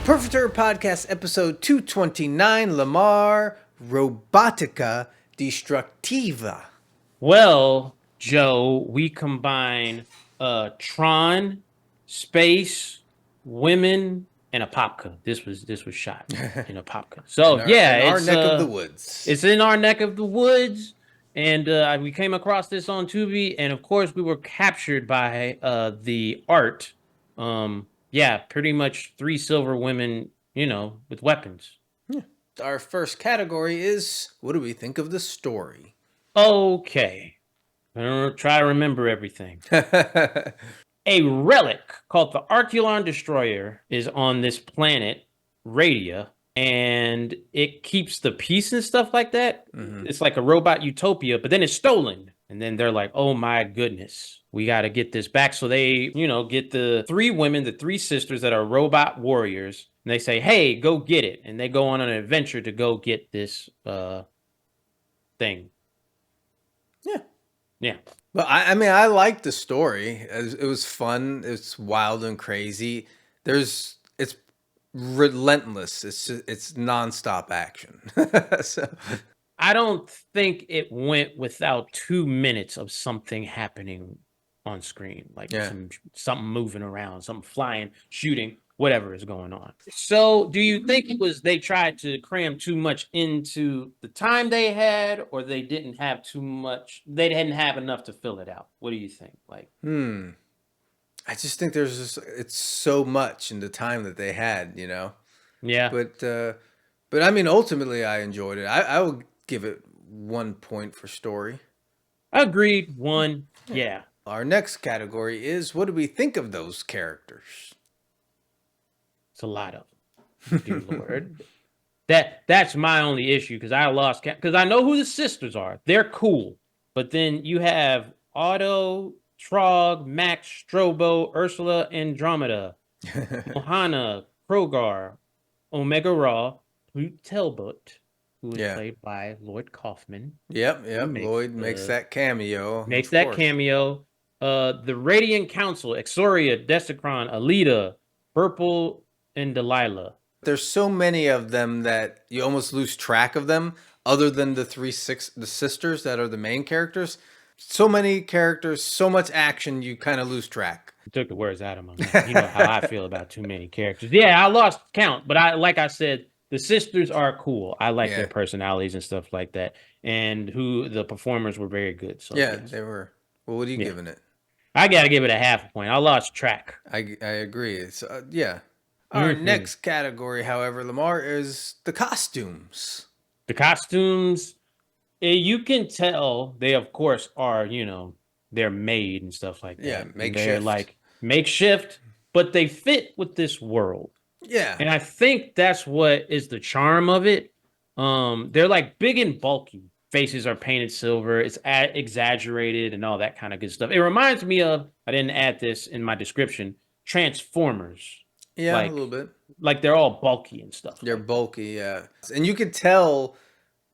Perfecter Podcast, episode 229, Lamar, Robotica Destructiva. Well, Joe, we combine Tron, space, women, and a popka. This was shot in a popka. So in our neck of the woods. it's in our neck of the woods, and we came across this on Tubi, and of course we were captured by the art. Pretty much 3 silver women, with weapons. Our first category is, what do we think of the story? Okay, try to remember everything. A relic called the Arculon Destroyer is on this planet, Radia, and it keeps the peace and stuff like that. Mm-hmm. It's like a robot utopia, but then it's stolen. And then they're like, oh my goodness, we got to get this back. So they, get the 3 women, the 3 sisters that are robot warriors. And they say, hey, go get it. And they go on an adventure to go get this thing. Yeah. Yeah. But I liked the story. It was fun. It's wild and crazy. It's relentless. It's nonstop action. So I don't think it went without 2 minutes of something happening on screen, like something moving around, something flying, shooting, whatever is going on. So do you think it was they tried to cram too much into the time they had, or they didn't have too much, they didn't have enough to fill it out? What do you think? I just think it's so much in the time that they had, Yeah. But I mean, ultimately I enjoyed it. I will give it 1 point for story. Agreed. 1. Yeah. Our next category is, what do we think of those characters? It's a lot of them, dear Lord. That's my only issue, because I lost count. Because I know who the sisters are. They're cool. But then you have Otto, Trog, Max, Strobo, Ursula, Andromeda, Ohana, Krogar, Omega Raw, Brute Talbot, who is played by Lloyd Kaufman. Yep. Lloyd makes that cameo. The Radiant Council, Exoria, Desicron, Alita, Purple, and Delilah. There's so many of them that you almost lose track of them, other than the the sisters that are the main characters. So many characters, so much action, you kind of lose track. You took the words out of my mouth. You know how I feel about too many characters. Yeah, I lost count, but like I said, the sisters are cool. I like their personalities and stuff like that, and the performers were very good. So they were. Well, what are you giving it? I gotta give it a half a point. I lost track. I agree. It's Our next category, however, Lamar, is the costumes. The costumes, you can tell they, of course, are, they're made and stuff like that. Yeah, makeshift. They're like makeshift, but they fit with this world. Yeah. And I think that's what is the charm of it. They're like big and bulky. Faces are painted silver. It's exaggerated and all that kind of good stuff. It reminds me of, I didn't add this in my description, Transformers. Yeah, a little bit. Like they're all bulky and stuff. They're bulky, yeah. And you could tell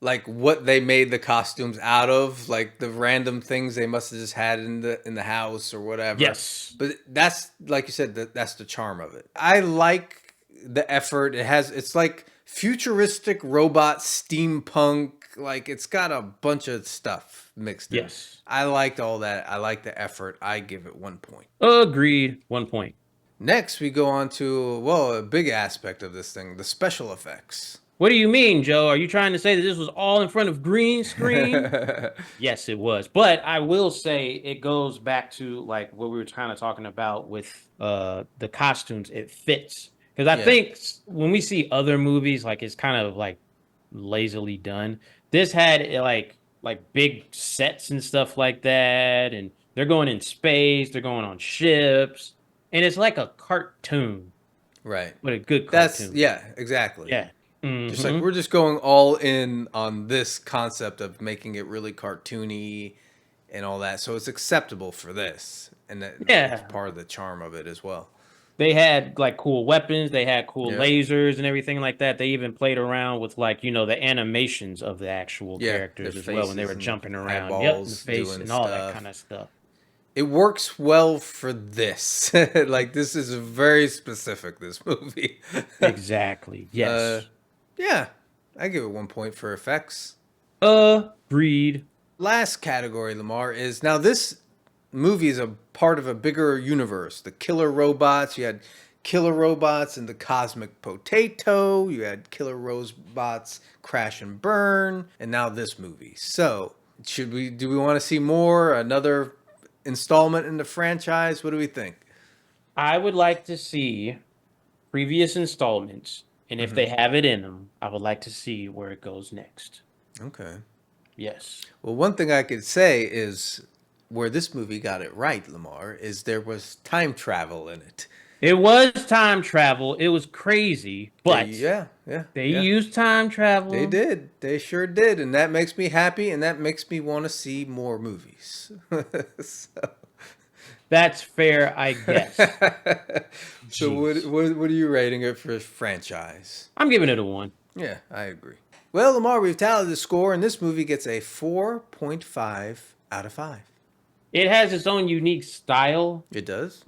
like what they made the costumes out of, like the random things they must have just had in the house or whatever. Yes. But that's, like you said, that's the charm of it. I like the effort. It's like futuristic robot steampunk, like it's got a bunch of stuff mixed in. Yes. I liked all that. I like the effort. I give it 1 point. Agreed. 1 point. Next, we go on to, a big aspect of this thing, the special effects. What do you mean, Joe? Are you trying to say that this was all in front of green screen? Yes, it was. But I will say it goes back to like what we were kind of talking about with the costumes. It fits. Because I think when we see other movies, like it's kind of like lazily done. This had like big sets and stuff like that. And they're going in space. They're going on ships. And it's like a cartoon. Right. But a good cartoon. Exactly. Yeah. Mm-hmm. Just like we're just going all in on this concept of making it really cartoony and all that. So it's acceptable for this. And that's part of the charm of it as well. They had like cool weapons. They had cool lasers and everything like that. They even played around with like, the animations of the actual characters as well when they were jumping around. Yep, the face and all that kind of stuff. it works well for this. Like, this is very specific, this movie. Exactly. Yes. Yeah, I give it 1 point for effects. Agreed. Last category, Lamar, is now this movie is a part of a bigger universe. The killer robots, you had killer robots and the cosmic potato, you had killer robots crash and burn, and now this movie. So, do we want to see more? Another installment in the franchise? What do we think? I would like to see previous installments, and if they have it in them, I would like to see where it goes next. Okay. Yes. Well, one thing I could say is where this movie got it right, Lamar, is there was time travel in it. It was time travel. It was crazy, but Yeah, yeah, they yeah. used time travel. They did. They sure did. And that makes me happy, and that makes me want to see more movies. So, That's fair, I guess. so what are you rating it for franchise? I'm giving it a 1. Yeah, I agree. Well, Lamar, we've tallied the score, and this movie gets a 4.5 out of 5. It has its own unique style. It does?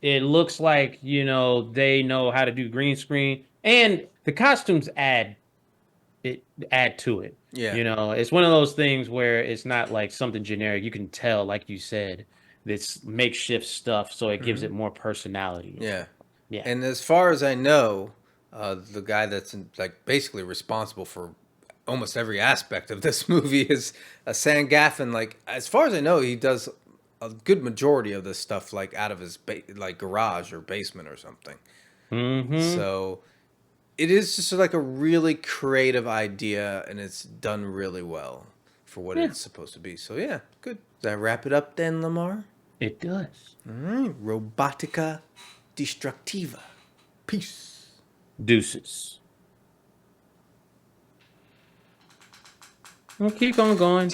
It looks like, they know how to do green screen, and the costumes add to it. Yeah. It's one of those things where it's not like something generic. You can tell, like you said, this makeshift stuff, so it gives it more personality. Yeah. Yeah. And as far as I know, the guy that's basically responsible for almost every aspect of this movie is Sam Gaffin. Like, as far as I know, he does a good majority of this stuff like out of his garage or basement or something. Mm-hmm. So it is just like a really creative idea, and it's done really well for what it's supposed to be. So yeah, good. Does that wrap it up then, Lamar? It does. All right. Robotica Destructiva. Peace. Deuces. We'll keep on going.